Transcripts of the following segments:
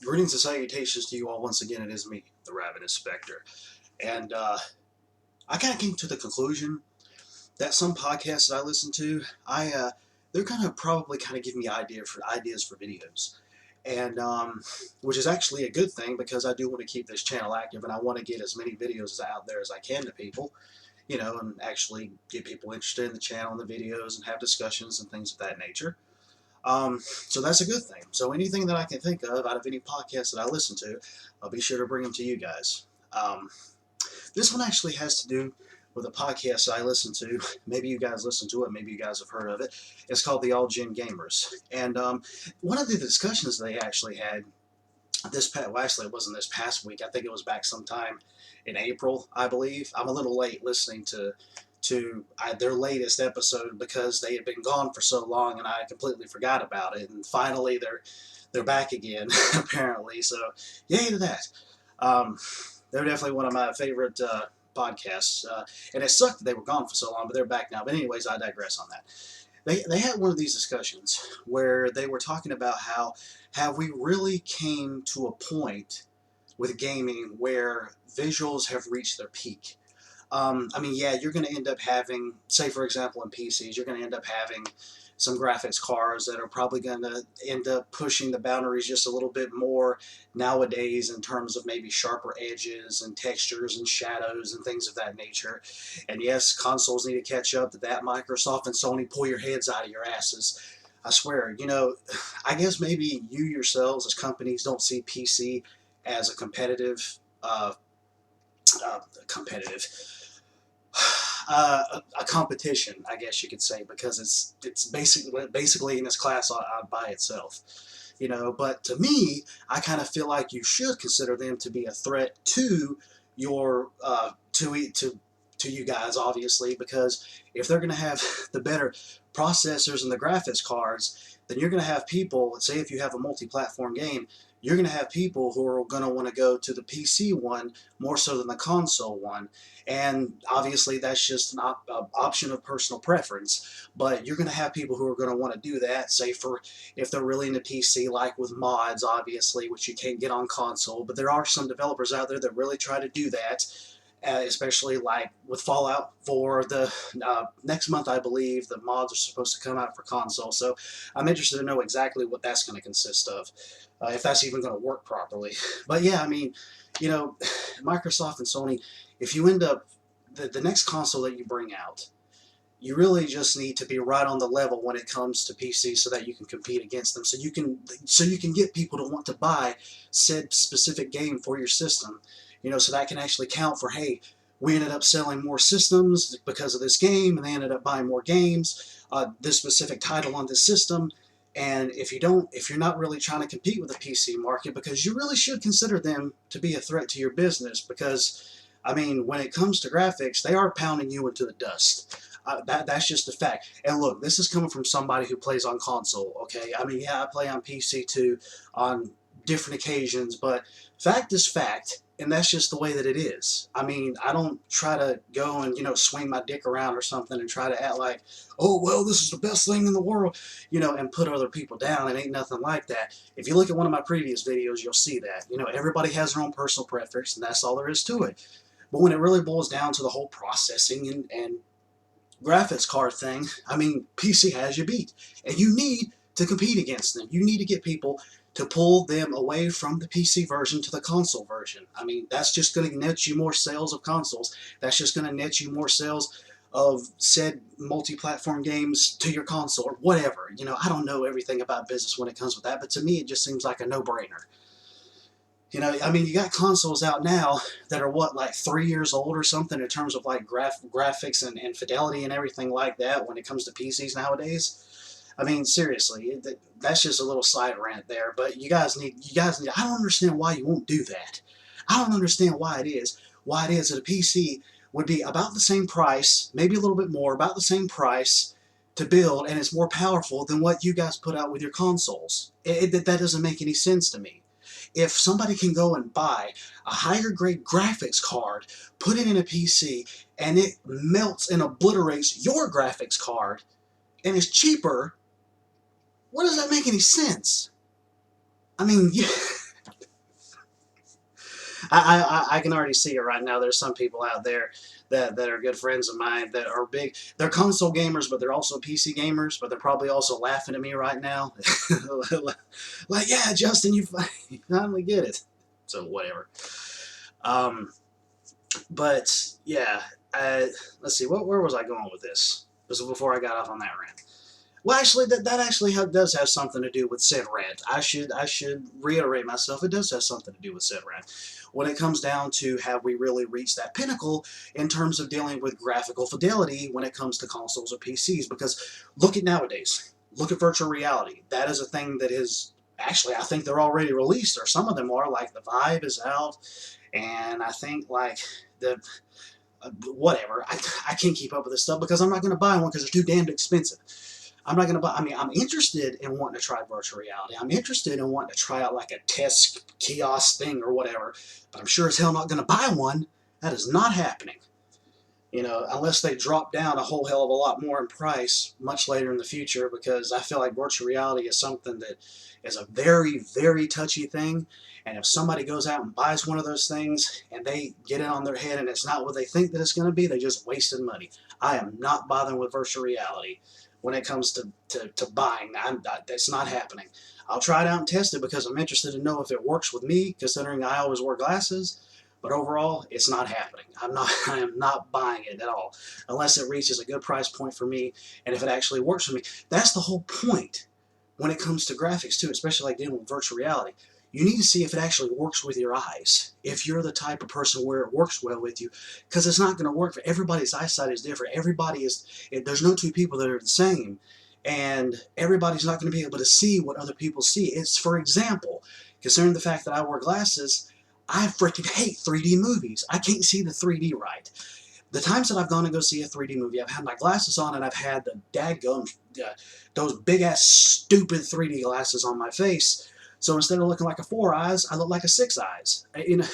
Greetings and salutations to you all once again. It is me, the Ravenous Spectre. And I kind of came to the conclusion that some podcasts that I listen to, they're going to probably kind of give me ideas for videos. And which is actually a good thing because I do want to keep this channel active and I want to get as many videos out there as I can to people, and actually get people interested in the channel and the videos and have discussions and things of that nature. So that's a good thing. So anything that I can think of out of any podcast that I listen to, I'll be sure to bring them to you guys. Um, this one actually has to do with a podcast I listen to. Maybe you guys listen to it. Maybe you guys have heard of it. It's called the All Gen Gamers. And one of the discussions they actually had well, actually, it wasn't this past week. I think it was back sometime in April, I believe. I'm a little late listening to their latest episode because they had been gone for so long and I completely forgot about it. And finally, they're back again, apparently. So, yay to that. Um, they're definitely one of my favorite podcasts. And it sucked that they were gone for so long, but they're back now. But anyways, I digress on that. They had one of these discussions where they were talking about how have we really came to a point with gaming where visuals have reached their peak. I mean, yeah, you're going to end up having, say, for example, in PCs, you're going to end up having some graphics cards that are probably going to end up pushing the boundaries just a little bit more nowadays in terms of maybe sharper edges and textures and shadows and things of that nature. And yes, consoles need to catch up to that. Microsoft and Sony, pull your heads out of your asses. I swear, I guess maybe you yourselves as companies don't see PC as a competitive a competition, I guess you could say, because it's basically in its class by itself, But to me, I kind of feel like you should consider them to be a threat to your to you guys, obviously, because if they're going to have the better processors and the graphics cards, then you're going to have people. Say if you have a multi-platform game, you're going to have people who are going to want to go to the PC one more so than the console one. And obviously, that's just an option of personal preference. But you're going to have people who are going to want to do that, say, for if they're really into PC, like with mods, obviously, which you can't get on console. But there are some developers out there that really try to do that, especially like with Fallout 4. The next month, I believe, the mods are supposed to come out for console. So I'm interested to know exactly what that's going to consist of, if that's even going to work properly. But yeah, I mean, Microsoft and Sony, if you end up, the next console that you bring out, you really just need to be right on the level when it comes to PC so that you can compete against them. So you can get people to want to buy said specific game for your system. So that can actually count for, hey, we ended up selling more systems because of this game, and they ended up buying more games, this specific title on this system. And if you're not really trying to compete with the PC market, because you really should consider them to be a threat to your business, because I mean, when it comes to graphics, they are pounding you into the dust. That's just a fact. And look, this is coming from somebody who plays on console, okay? I mean, yeah, I play on PC too on different occasions, but fact is fact, and that's just the way that it is. I mean, I don't try to go and, swing my dick around or something and try to act like, oh, well, this is the best thing in the world, and put other people down. It ain't nothing like that. If you look at one of my previous videos, you'll see that. Everybody has their own personal preference, and that's all there is to it. But when it really boils down to the whole processing and graphics card thing, I mean, PC has you beat. And you need to compete against them. You need to get people to pull them away from the PC version to the console version. I mean, that's just going to net you more sales of consoles. That's just going to net you more sales of said multi-platform games to your console or whatever. I don't know everything about business when it comes with that, but to me it just seems like a no-brainer. I mean, you got consoles out now that are what, like 3 years old or something in terms of like graphics and fidelity and everything like that when it comes to PCs nowadays. I mean, seriously, that's just a little side rant there. But you guys need. I don't understand why you won't do that. I don't understand why it is that a PC would be about the same price, maybe a little bit more, about the same price to build, and it's more powerful than what you guys put out with your consoles. That doesn't make any sense to me. If somebody can go and buy a higher grade graphics card, put it in a PC, and it melts and obliterates your graphics card, and it's cheaper, what does that make any sense? I mean, I can already see it right now. There's some people out there that are good friends of mine that are big. They're console gamers, but they're also PC gamers. But they're probably also laughing at me right now, like, yeah, Justin, you finally get it. So whatever. Um, but yeah, let's see. Where was I going with this? This was before I got off on that rant. Well, actually, that actually does have something to do with said rant. I should reiterate myself. It does have something to do with said rant. When it comes down to have we really reached that pinnacle in terms of dealing with graphical fidelity when it comes to consoles or PCs? Because look at nowadays. Look at virtual reality. That is a thing that is actually, I think they're already released, or some of them are. Like the Vive is out, and I think like the whatever. I can't keep up with this stuff because I'm not going to buy one because they're too damned expensive. I'm not going to buy. I mean, I'm interested in wanting to try virtual reality. I'm interested in wanting to try out like a test kiosk thing or whatever. But I'm sure as hell not going to buy one. That is not happening. You know, unless they drop down a whole hell of a lot more in price much later in the future, because I feel like virtual reality is something that is a very, very touchy thing. And if somebody goes out and buys one of those things and they get it on their head and it's not what they think that it's going to be, they just wasted money. I am not bothering with virtual reality when it comes to buying. That's not happening. I'll try it out and test it because I'm interested to know if it works with me, considering I always wear glasses. But overall, it's not happening. I am not buying it at all, unless it reaches a good price point for me, and if it actually works for me. That's the whole point when it comes to graphics too, especially like dealing with virtual reality. You need to see if it actually works with your eyes. If you're the type of person where it works well with you, because it's not going to work for everybody's eyesight is different. There's no two people that are the same, and everybody's not going to be able to see what other people see. It's, for example, considering the fact that I wear glasses, I freaking hate 3D movies. I can't see the 3D right. The times that I've gone to go see a 3D movie, I've had my glasses on and I've had the dadgum, those big ass stupid 3D glasses on my face. So instead of looking like a 4 eyes, I look like a 6 eyes. You know,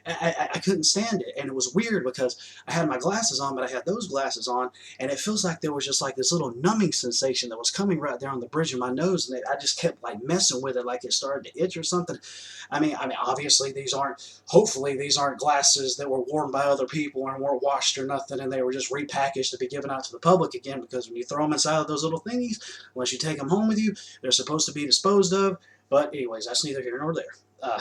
I couldn't stand it, and it was weird because I had my glasses on, but I had those glasses on, and it feels like there was just like this little numbing sensation that was coming right there on the bridge of my nose, and I just kept like messing with it, like it started to itch or something. I mean, obviously hopefully these aren't glasses that were worn by other people and weren't washed or nothing, and they were just repackaged to be given out to the public again. Because when you throw them inside of those little thingies, unless you take them home with you, they're supposed to be disposed of. But anyways, that's neither here nor there. Uh,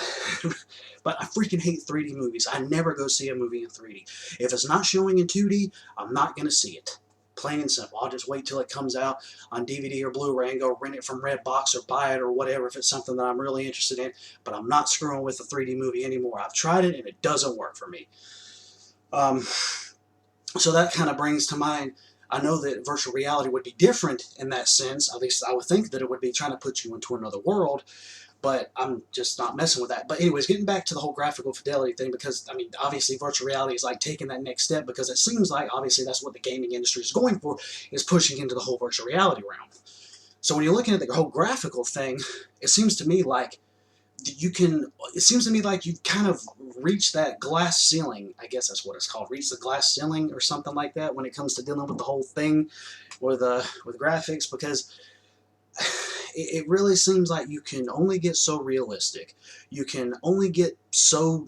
but I freaking hate 3D movies. I never go see a movie in 3D. If it's not showing in 2D, I'm not going to see it. Plain and simple. I'll just wait till it comes out on DVD or Blu-ray and go rent it from Redbox or buy it or whatever if it's something that I'm really interested in. But I'm not screwing with a 3D movie anymore. I've tried it and it doesn't work for me. So that kind of brings to mind, I know that virtual reality would be different in that sense. At least I would think that it would be trying to put you into another world. But I'm just not messing with that. But anyways, getting back to the whole graphical fidelity thing, because, I mean, obviously virtual reality is like taking that next step, because it seems like, obviously, that's what the gaming industry is going for, is pushing into the whole virtual reality realm. So when you're looking at the whole graphical thing, it seems to me like you've kind of reached that glass ceiling. I guess that's what it's called, reach the glass ceiling or something like that when it comes to dealing with the whole thing with graphics, because it really seems like you can only get so realistic. You can only get so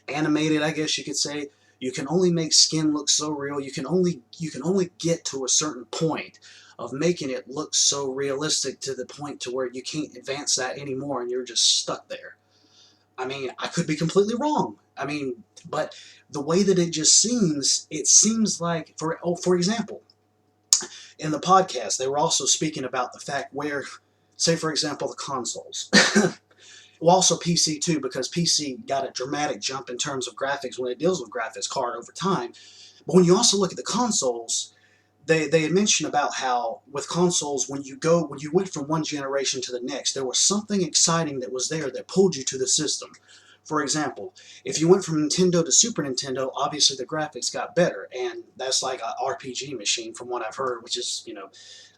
animated, I guess you could say. You can only make skin look so real. You can only get to a certain point of making it look so realistic to the point to where you can't advance that anymore and you're just stuck there. I mean, I could be completely wrong. I mean, but the way that it seems like, for example, in the podcast, they were also speaking about the fact where, say for example, the consoles. Well, also PC too, because PC got a dramatic jump in terms of graphics when it deals with graphics card over time. But when you also look at the consoles, they had mentioned about how with consoles, when you went from one generation to the next, there was something exciting that was there that pulled you to the system. For example, if you went from Nintendo to Super Nintendo, obviously the graphics got better, and that's like an RPG machine from what I've heard, which is,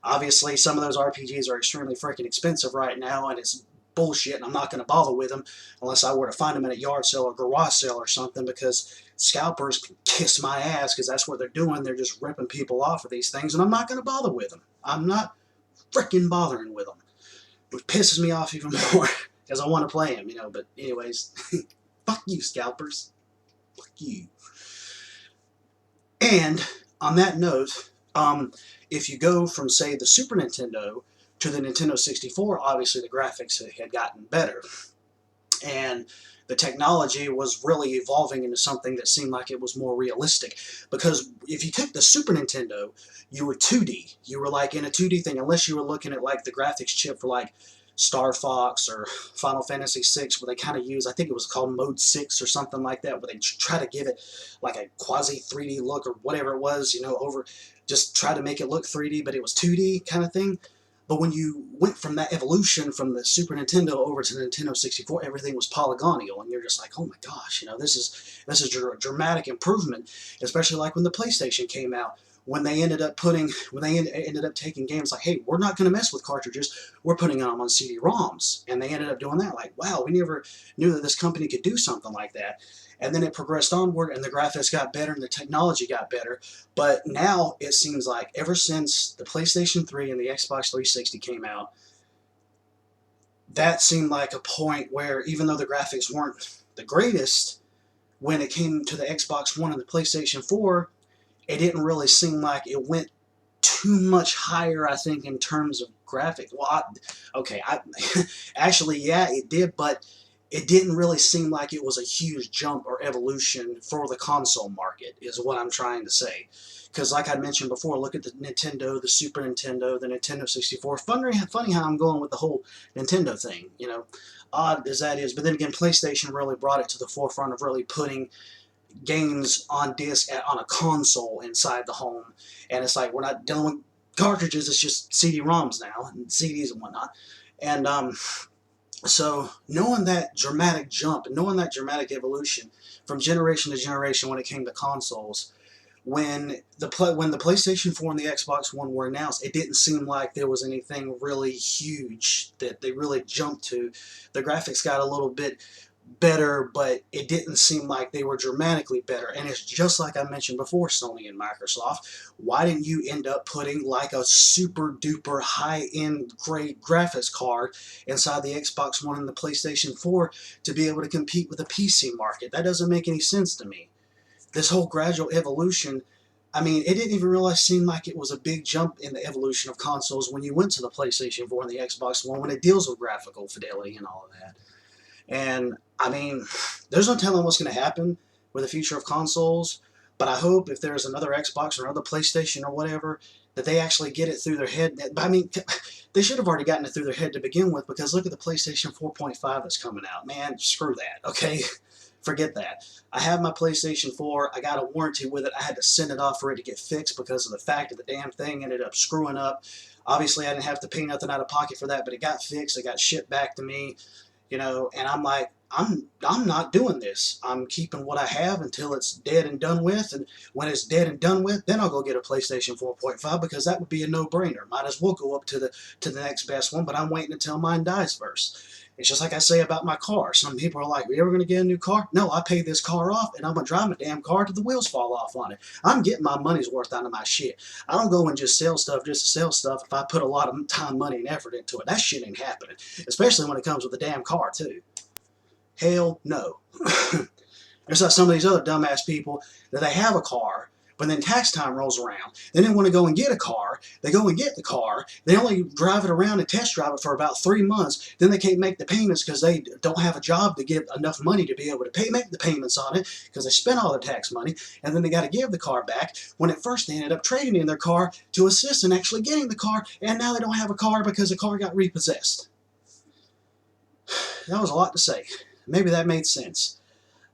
obviously some of those RPGs are extremely freaking expensive right now, and it's bullshit, and I'm not going to bother with them unless I were to find them at a yard sale or garage sale or something, because scalpers can kiss my ass, because that's what they're doing. They're just ripping people off of these things, and I'm not going to bother with them. I'm not freaking bothering with them, which pisses me off even more because I want to play them, but anyways, Fuck you, scalpers. Fuck you. And on that note, if you go from, say, the Super Nintendo to the Nintendo 64, obviously the graphics had gotten better. And the technology was really evolving into something that seemed like it was more realistic. Because if you took the Super Nintendo, you were 2D. You were like in a 2D thing, unless you were looking at like the graphics chip for like Star Fox or Final Fantasy VI, where they kind of use, I think it was called Mode 6 or something like that, where they try to give it like a quasi 3D look or whatever it was, you know, over, just try to make it look 3D, but it was 2D kind of thing. But when you went from that evolution from the Super Nintendo over to the Nintendo 64, everything was polygonal, and you're just like, oh my gosh, you know, this is a dramatic improvement, especially like when the PlayStation came out. When they ended up taking games like, hey, we're not going to mess with cartridges, we're putting them on CD-ROMs, and they ended up doing that. Like, wow, we never knew that this company could do something like that. And then it progressed onward, and the graphics got better, and the technology got better. But now it seems like ever since the PlayStation 3 and the Xbox 360 came out, that seemed like a point where even though the graphics weren't the greatest, when it came to the Xbox One and the PlayStation 4, it didn't really seem like it went too much higher, I think, in terms of graphics. Well, actually, yeah, it did, but it didn't really seem like it was a huge jump or evolution for the console market, is what I'm trying to say. Because like I mentioned before, look at the Nintendo, the Super Nintendo, the Nintendo 64. Funny how I'm going with the whole Nintendo thing, you know, odd as that is. But then again, PlayStation really brought it to the forefront of really putting games on disc on a console inside the home. And it's like, we're not dealing with cartridges, it's just CD-ROMs now, and CDs and whatnot. And so knowing that dramatic jump, and knowing that dramatic evolution from generation to generation when it came to consoles, when the PlayStation 4 and the Xbox One were announced, it didn't seem like there was anything really huge that they really jumped to. The graphics got a little bit better, but it didn't seem like they were dramatically better. And it's just like I mentioned before, Sony and Microsoft. Why didn't you end up putting like a super duper high-end great graphics card inside the Xbox One and the PlayStation 4 to be able to compete with the PC market? That doesn't make any sense to me. This whole gradual evolution, I mean, it didn't even really seem like it was a big jump in the evolution of consoles when you went to the PlayStation 4 and the Xbox One, when it deals with graphical fidelity and all of that. And, I mean, there's no telling what's going to happen with the future of consoles, but I hope if there's another Xbox or another PlayStation or whatever, that they actually get it through their head. I mean, they should have already gotten it through their head to begin with, because look at the PlayStation 4.5 that's coming out. Man, screw that, okay? Forget that. I have my PlayStation 4. I got a warranty with it. I had to send it off for it to get fixed because of the fact that the damn thing ended up screwing up. Obviously, I didn't have to pay nothing out of pocket for that, but it got fixed. It got shipped back to me, you know, and I'm like, I'm not doing this. I'm keeping what I have until it's dead and done with, and when it's dead and done with, then I'll go get a PlayStation 4.5, because that would be a no-brainer. Might as well go up to the next best one, but I'm waiting until mine dies first. It's just like I say about my car. Some people are like, are you ever going to get a new car? No, I pay this car off, and I'm going to drive my damn car till the wheels fall off on it. I'm getting my money's worth out of my shit. I don't go and just sell stuff just to sell stuff if I put a lot of time, money, and effort into it. That shit ain't happening, especially when it comes with a damn car, too. Hell no. There's like some of these other dumbass people that they have a car, but then tax time rolls around. They didn't want to go and get a car. They go and get the car. They only drive it around and test drive it for about 3 months. Then they can't make the payments because they don't have a job to give enough money to be able to make the payments on it, because they spent all their tax money. And then they got to give the car back, when at first they ended up trading in their car to assist in actually getting the car, and now they don't have a car because the car got repossessed. That was a lot to say. Maybe that made sense.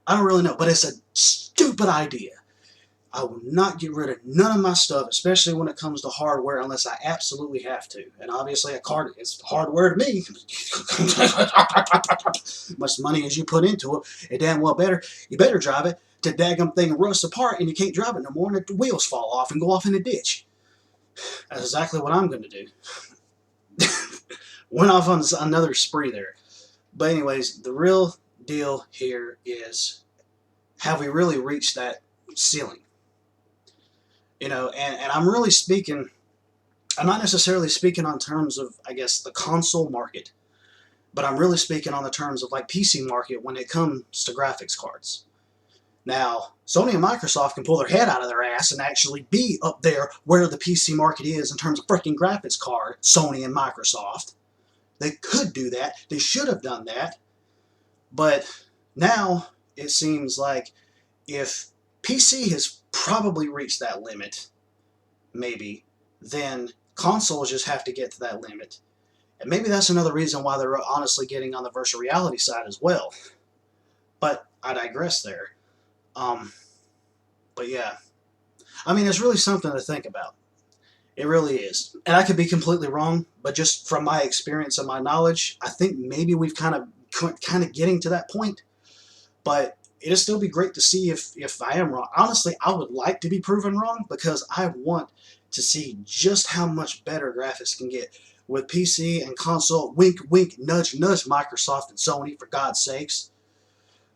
I don't really know, but it's a stupid idea. I will not get rid of none of my stuff, especially when it comes to hardware, unless I absolutely have to. And obviously a card is hardware to me. Much money as you put into it, it damn well better. You better drive it to daggum thing rusts apart, and you can't drive it no more, and the wheels fall off and go off in the ditch. That's exactly what I'm going to do. Went off on another spree there. But anyways, the real deal here is, have we really reached that ceiling? You know, and I'm really speaking, I'm not necessarily speaking on terms of, I guess, the console market, but I'm really speaking on the terms of like PC market when it comes to graphics cards. Now, Sony and Microsoft can pull their head out of their ass and actually be up there where the PC market is in terms of freaking graphics card, Sony and Microsoft. They could do that. They should have done that. But now it seems like if PC has probably reached that limit, maybe, then consoles just have to get to that limit. And maybe that's another reason why they're honestly getting on the virtual reality side as well. But I digress there. Um, but yeah, I mean, it's really something to think about. It really is. And I could be completely wrong, but just from my experience and my knowledge, I think maybe we've kind of getting to that point. But it'll still be great to see if I am wrong. Honestly, I would like to be proven wrong because I want to see just how much better graphics can get with PC and console. Wink, wink, nudge, nudge, Microsoft and Sony, for God's sakes.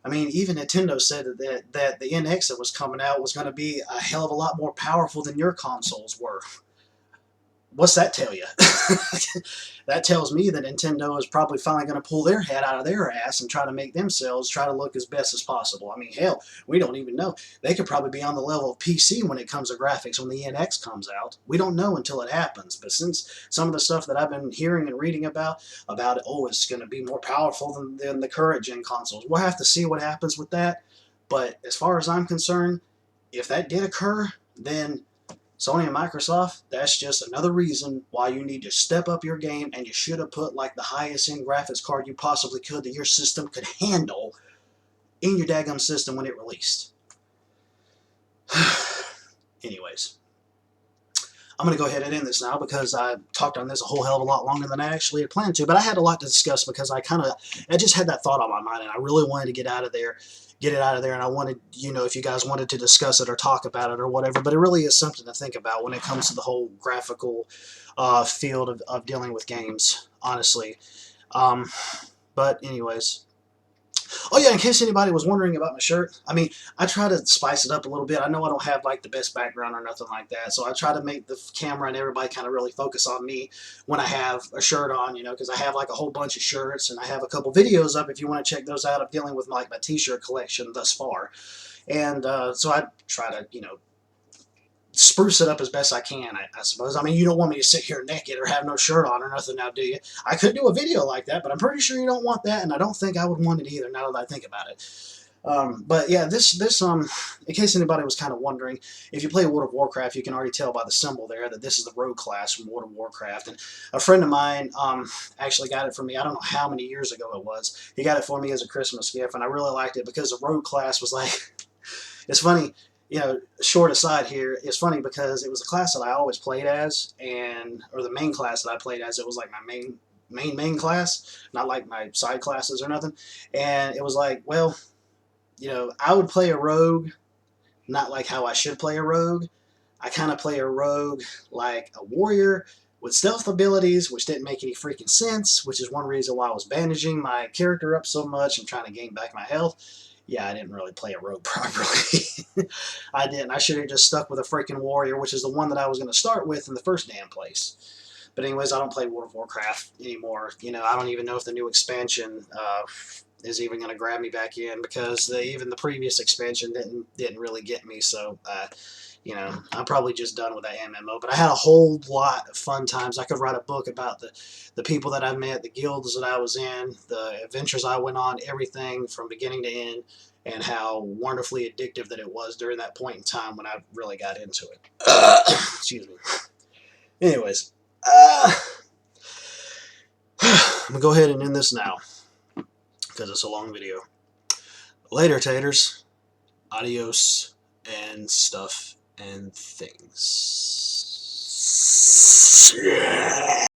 I mean, even Nintendo said that the NX that was coming out was going to be a hell of a lot more powerful than your consoles were. What's that tell you? That tells me that Nintendo is probably finally going to pull their head out of their ass and try to make themselves try to look as best as possible. I mean, hell, we don't even know. They could probably be on the level of PC when it comes to graphics when the NX comes out. We don't know until it happens. But since some of the stuff that I've been hearing and reading about it, oh, it's going to be more powerful than the current gen consoles. We'll have to see what happens with that. But as far as I'm concerned, if that did occur, then Sony and Microsoft, that's just another reason why you need to step up your game, and you should have put like the highest end graphics card you possibly could that your system could handle in your daggum system when it released. Anyways, I'm going to go ahead and end this now because I talked on this a whole hell of a lot longer than I actually had planned to, but I had a lot to discuss because I just had that thought on my mind, and I really wanted to get it out of there, and I wanted, if you guys wanted to discuss it or talk about it or whatever, but it really is something to think about when it comes to the whole graphical field of dealing with games, honestly. But anyways. Oh yeah, in case anybody was wondering about my shirt, I mean, I try to spice it up a little bit. I know I don't have like the best background or nothing like that, so I try to make the camera and everybody kind of really focus on me when I have a shirt on, because I have like a whole bunch of shirts, and I have a couple videos up if you want to check those out of dealing with like my t-shirt collection thus far. And so I try to, spruce it up as best I can, I suppose. I mean, you don't want me to sit here naked or have no shirt on or nothing now, do you? I could do a video like that, but I'm pretty sure you don't want that, and I don't think I would want it either now that I think about it. But yeah, this in case anybody was kind of wondering, if you play World of Warcraft, you can already tell by the symbol there that this is the rogue class from World of Warcraft. And a friend of mine actually got it for me. I don't know how many years ago it was. He got it for me as a Christmas gift, and I really liked it because the rogue class was like, it's funny. Short aside here, it's funny because it was a class that I always played as, or the main class that I played as. It was like my main class, not like my side classes or nothing. And it was like, well, I would play a rogue, not like how I should play a rogue. I kind of play a rogue like a warrior with stealth abilities, which didn't make any freaking sense, which is one reason why I was bandaging my character up so much and trying to gain back my health. Yeah, I didn't really play a rogue properly. I didn't. I should have just stuck with a freaking warrior, which is the one that I was going to start with in the first damn place. But anyways, I don't play World of Warcraft anymore. I don't even know if the new expansion is even going to grab me back in, because even the previous expansion didn't really get me. So, I'm probably just done with that MMO. But I had a whole lot of fun times. I could write a book about the people that I met, the guilds that I was in, the adventures I went on, everything from beginning to end, and how wonderfully addictive that it was during that point in time when I really got into it. Excuse me. Anyways, I'm going to go ahead and end this now, because it's a long video. Later, taters. Adios and stuff and things.